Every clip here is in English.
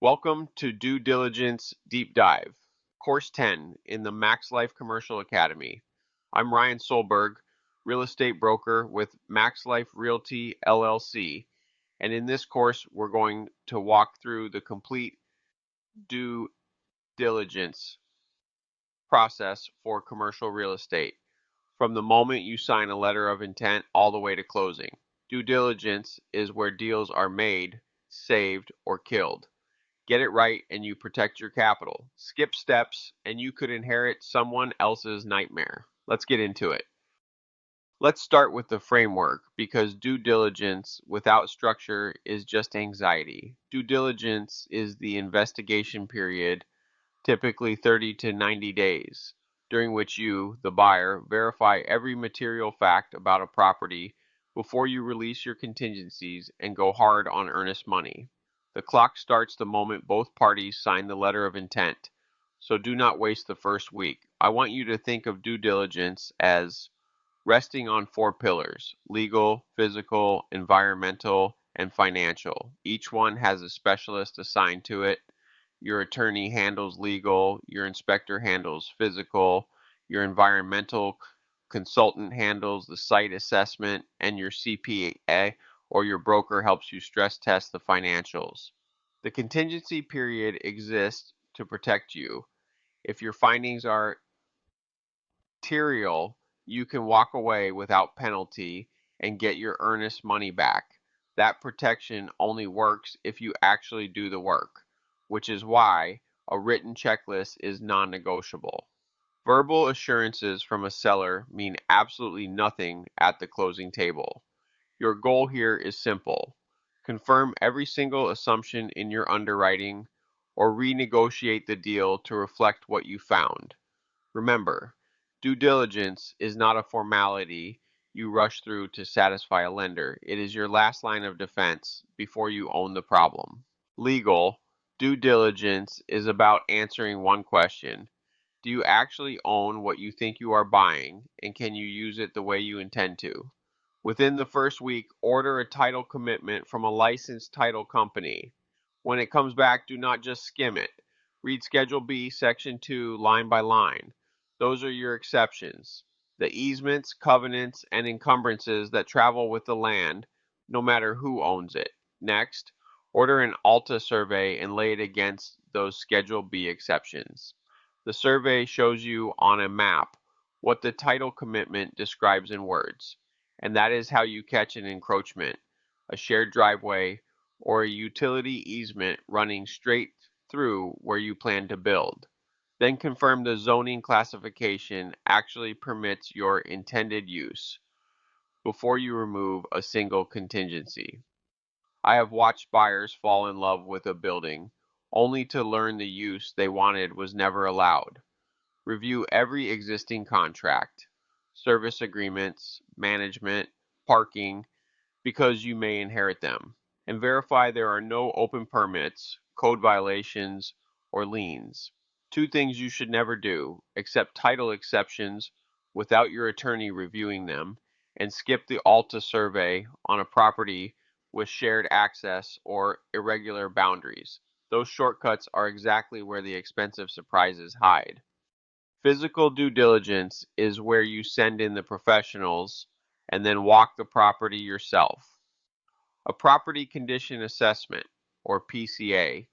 Welcome to Due Diligence Deep Dive, Course 10 in the MaxLife Commercial Academy. I'm Ryan Solberg, real estate broker with MaxLife Realty LLC, and in this course we're going to walk through the complete due diligence process for commercial real estate, from the moment you sign a letter of intent all the way to closing. Due diligence is where deals are made, saved, or killed. Get it right and you protect your capital. Skip steps and you could inherit someone else's nightmare. Let's get into it. Let's start with the framework because due diligence without structure is just anxiety. Due diligence is the investigation period, typically 30 to 90 days, during which you, the buyer, verify every material fact about a property before you release your contingencies and go hard on earnest money. The clock starts the moment both parties sign the letter of intent, so do not waste the first week. I want you to think of due diligence as resting on four pillars: legal, physical, environmental, and financial. Each one has a specialist assigned to it. Your attorney handles legal, your inspector handles physical, your environmental consultant handles the site assessment, and your CPA or your broker helps you stress test the financials. The contingency period exists to protect you. If your findings are material, you can walk away without penalty and get your earnest money back. That protection only works if you actually do the work, which is why a written checklist is non-negotiable. Verbal assurances from a seller mean absolutely nothing at the closing table. Your goal here is simple: confirm every single assumption in your underwriting or renegotiate the deal to reflect what you found. Remember, due diligence is not a formality you rush through to satisfy a lender. It is your last line of defense before you own the problem. Legal due diligence is about answering one question: do you actually own what you think you are buying, and can you use it the way you intend to? Within the first week, order a title commitment from a licensed title company. When it comes back, do not just skim it. Read Schedule B, Section 2, line by line. Those are your exceptions: the easements, covenants, and encumbrances that travel with the land, no matter who owns it. Next, order an ALTA survey and lay it against those Schedule B exceptions. The survey shows you on a map what the title commitment describes in words, and that is how you catch an encroachment, a shared driveway, or a utility easement running straight through where you plan to build. Then confirm the zoning classification actually permits your intended use before you remove a single contingency. I have watched buyers fall in love with a building only to learn the use they wanted was never allowed. Review every existing contract, service agreements, management, parking, because you may inherit them, and verify there are no open permits, code violations, or liens. Two things you should never do: accept title exceptions without your attorney reviewing them, and skip the ALTA survey on a property with shared access or irregular boundaries. Those shortcuts are exactly where the expensive surprises hide. Physical due diligence is where you send in the professionals and then walk the property yourself. A property condition assessment, or PCA,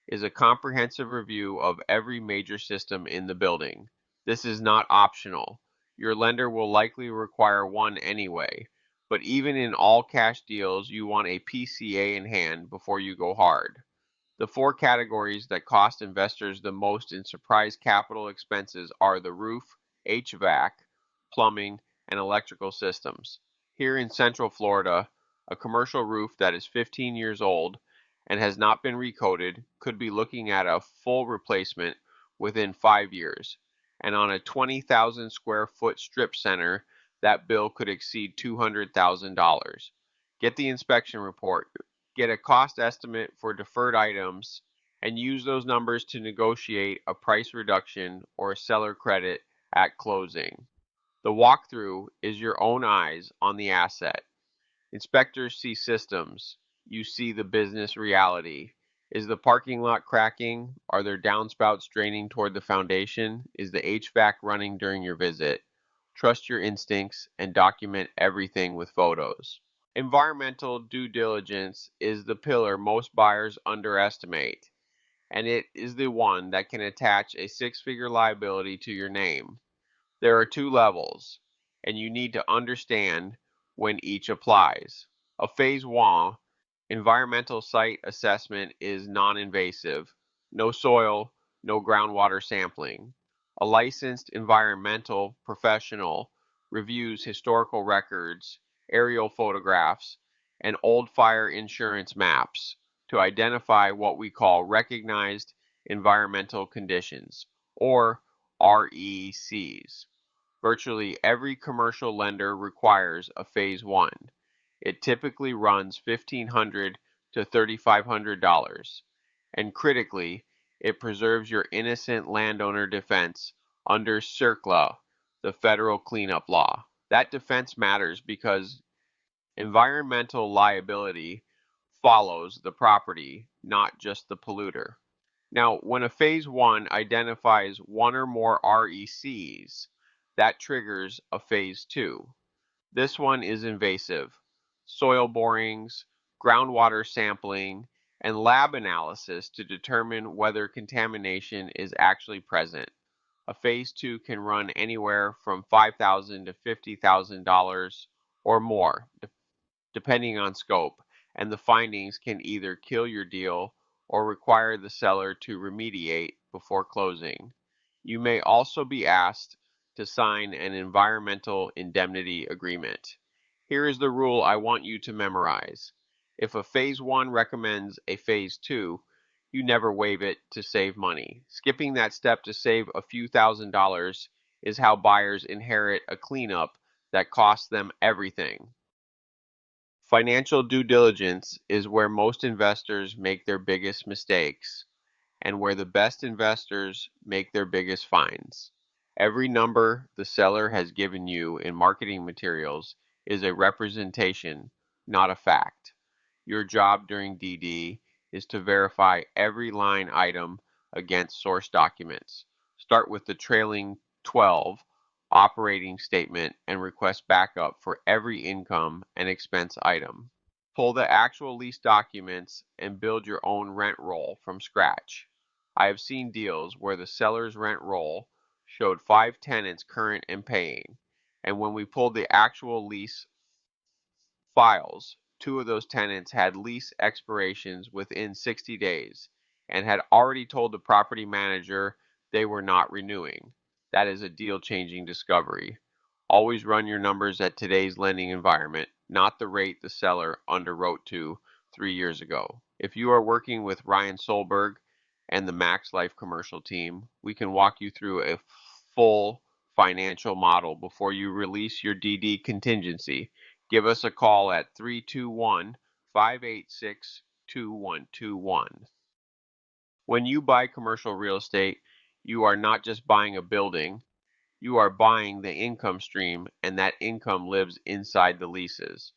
is a comprehensive review of every major system in the building. This is not optional. Your lender will likely require one anyway, but even in all cash deals, you want a PCA in hand before you go hard. The four categories that cost investors the most in surprise capital expenses are the roof, HVAC, plumbing, and electrical systems. Here in Central Florida, a commercial roof that is 15 years old and has not been recoated could be looking at a full replacement within 5 years. And on a 20,000 square foot strip center, that bill could exceed $200,000. Get the inspection report, get a cost estimate for deferred items, and use those numbers to negotiate a price reduction or a seller credit at closing. The walkthrough is your own eyes on the asset. Inspectors see systems, you see the business reality, Is the parking lot cracking? Are there downspouts draining toward the foundation? Is the HVAC running during your visit? Trust your instincts and document everything with photos. Environmental due diligence is the pillar most buyers underestimate, and it is the one that can attach a six-figure liability to your name. There are two levels, and you need to understand when each applies. A phase one environmental site assessment is non-invasive, no soil, no groundwater sampling. A licensed environmental professional reviews historical records, aerial photographs, and old fire insurance maps to identify what we call recognized environmental conditions, or RECs. Virtually every commercial lender requires a phase one. It typically runs $1,500 to $3,500, and critically, it preserves your innocent landowner defense under CERCLA, the federal cleanup law. That defense matters because environmental liability follows the property, not just the polluter. Now, when a phase one identifies one or more RECs, that triggers a phase two. This one is invasive. Soil borings, groundwater sampling, and lab analysis to determine whether contamination is actually present. A phase two can run anywhere from $5,000 to $50,000 or more, depending on scope, and the findings can either kill your deal or require the seller to remediate before closing. You may also be asked to sign an environmental indemnity agreement. Here is the rule I want you to memorize. If a phase one recommends a phase two, you never waive it to save money. Skipping that step to save a few $1,000s is how buyers inherit a cleanup that costs them everything. Financial due diligence is where most investors make their biggest mistakes and where the best investors make their biggest finds. Every number the seller has given you in marketing materials is a representation, not a fact. Your job during DD is to verify every line item against source documents. Start with the trailing 12 operating statement and request backup for every income and expense item. Pull the actual lease documents and build your own rent roll from scratch. I have seen deals where the seller's rent roll showed 5 tenants current and paying, and when we pulled the actual lease files, 2 of those tenants had lease expirations within 60 days and had already told the property manager they were not renewing. That is a deal-changing discovery. Always run your numbers at today's lending environment, not the rate the seller underwrote to 3 years ago. If you are working with Ryan Solberg and the MaxLife Commercial team, we can walk you through a full financial model before you release your DD contingency. Give us a call at 321-586-2121. When you buy commercial real estate, you are not just buying a building, you are buying the income stream, and that income lives inside the leases.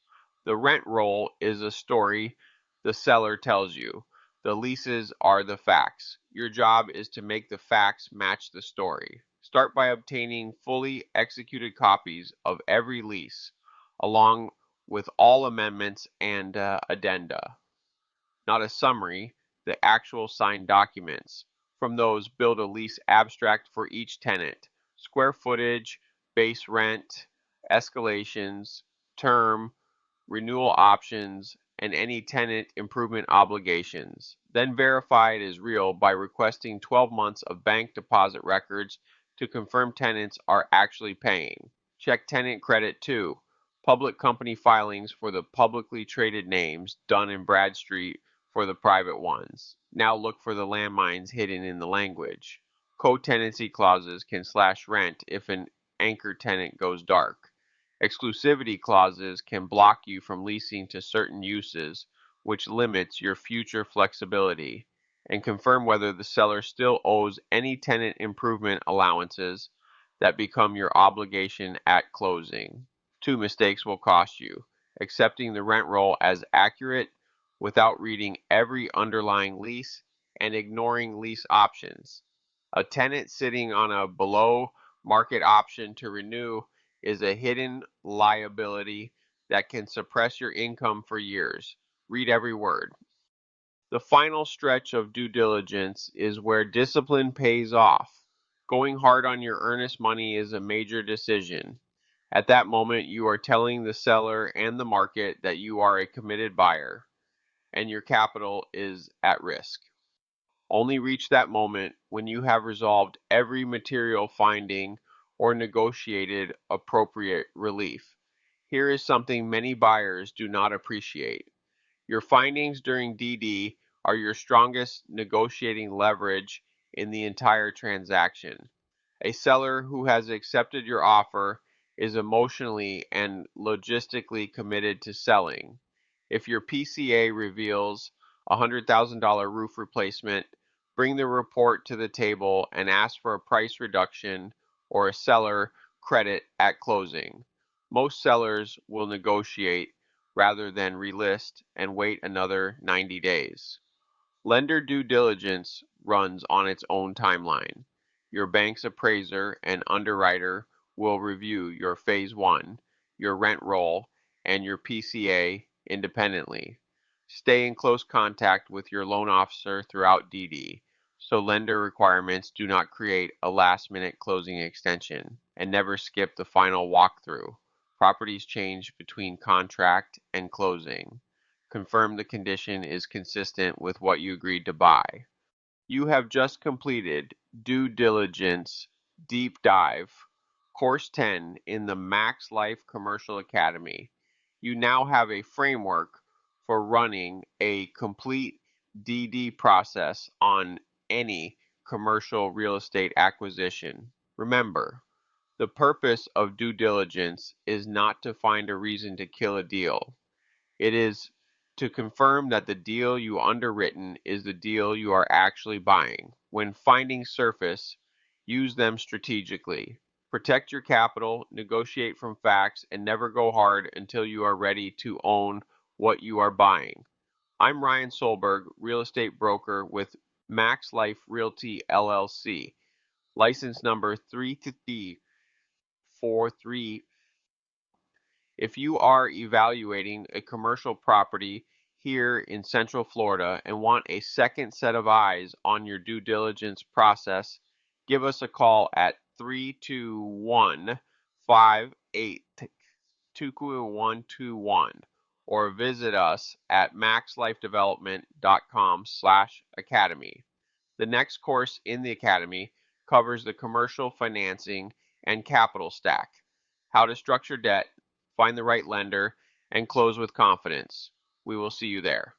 The rent roll is a story the seller tells you. The leases are the facts. Your job is to make the facts match the story. Start by obtaining fully executed copies of every lease, along with all amendments and addenda. Not a summary, the actual signed documents. From those, build a lease abstract for each tenant. Square footage, base rent, escalations, term, renewal options, and any tenant improvement obligations. Then verify it is real by requesting 12 months of bank deposit records to confirm tenants are actually paying. Check tenant credit too. Public company filings for the publicly traded names, Dun and Bradstreet for the private ones. Now look for the landmines hidden in the language. Co-tenancy clauses can slash rent if an anchor tenant goes dark. Exclusivity clauses can block you from leasing to certain uses, which limits your future flexibility. And confirm whether the seller still owes any tenant improvement allowances that become your obligation at closing. 2 mistakes will cost you: accepting the rent roll as accurate without reading every underlying lease and ignoring lease options. A tenant sitting on a below market option to renew is a hidden liability that can suppress your income for years. Read every word. The final stretch of due diligence is where discipline pays off. Going hard on your earnest money is a major decision. At that moment, you are telling the seller and the market that you are a committed buyer and your capital is at risk. Only reach that moment when you have resolved every material finding or negotiated appropriate relief. Here is something many buyers do not appreciate. Your findings during DD are your strongest negotiating leverage in the entire transaction. A seller who has accepted your offer is emotionally and logistically committed to selling. If your PCA reveals a $100,000 roof replacement, bring the report to the table and ask for a price reduction or a seller credit at closing. Most sellers will negotiate rather than relist and wait another 90 days. Lender due diligence runs on its own timeline. Your bank's appraiser and underwriter will review your Phase 1, your rent roll, and your PCA independently. Stay in close contact with your loan officer throughout DD, so lender requirements do not create a last-minute closing extension, and never skip the final walkthrough. Properties change between contract and closing. Confirm the condition is consistent with what you agreed to buy. You have just completed Due Diligence Deep Dive, Course 10 in the MaxLife Commercial Academy. You now have a framework for running a complete DD process on any commercial real estate acquisition. Remember, the purpose of due diligence is not to find a reason to kill a deal. It is to confirm that the deal you underwritten is the deal you are actually buying. When findings surface, use them strategically. Protect your capital, negotiate from facts, and never go hard until you are ready to own what you are buying. I'm Ryan Solberg, real estate broker with MaxLife Realty LLC, license number 33343. If you are evaluating a commercial property here in Central Florida and want a second set of eyes on your due diligence process, give us a call at 321-58-2121 or visit us at maxlifedevelopment.com/academy. The next course in the academy covers the commercial financing and capital stack, how to structure debt, find the right lender, and close with confidence. We will see you there.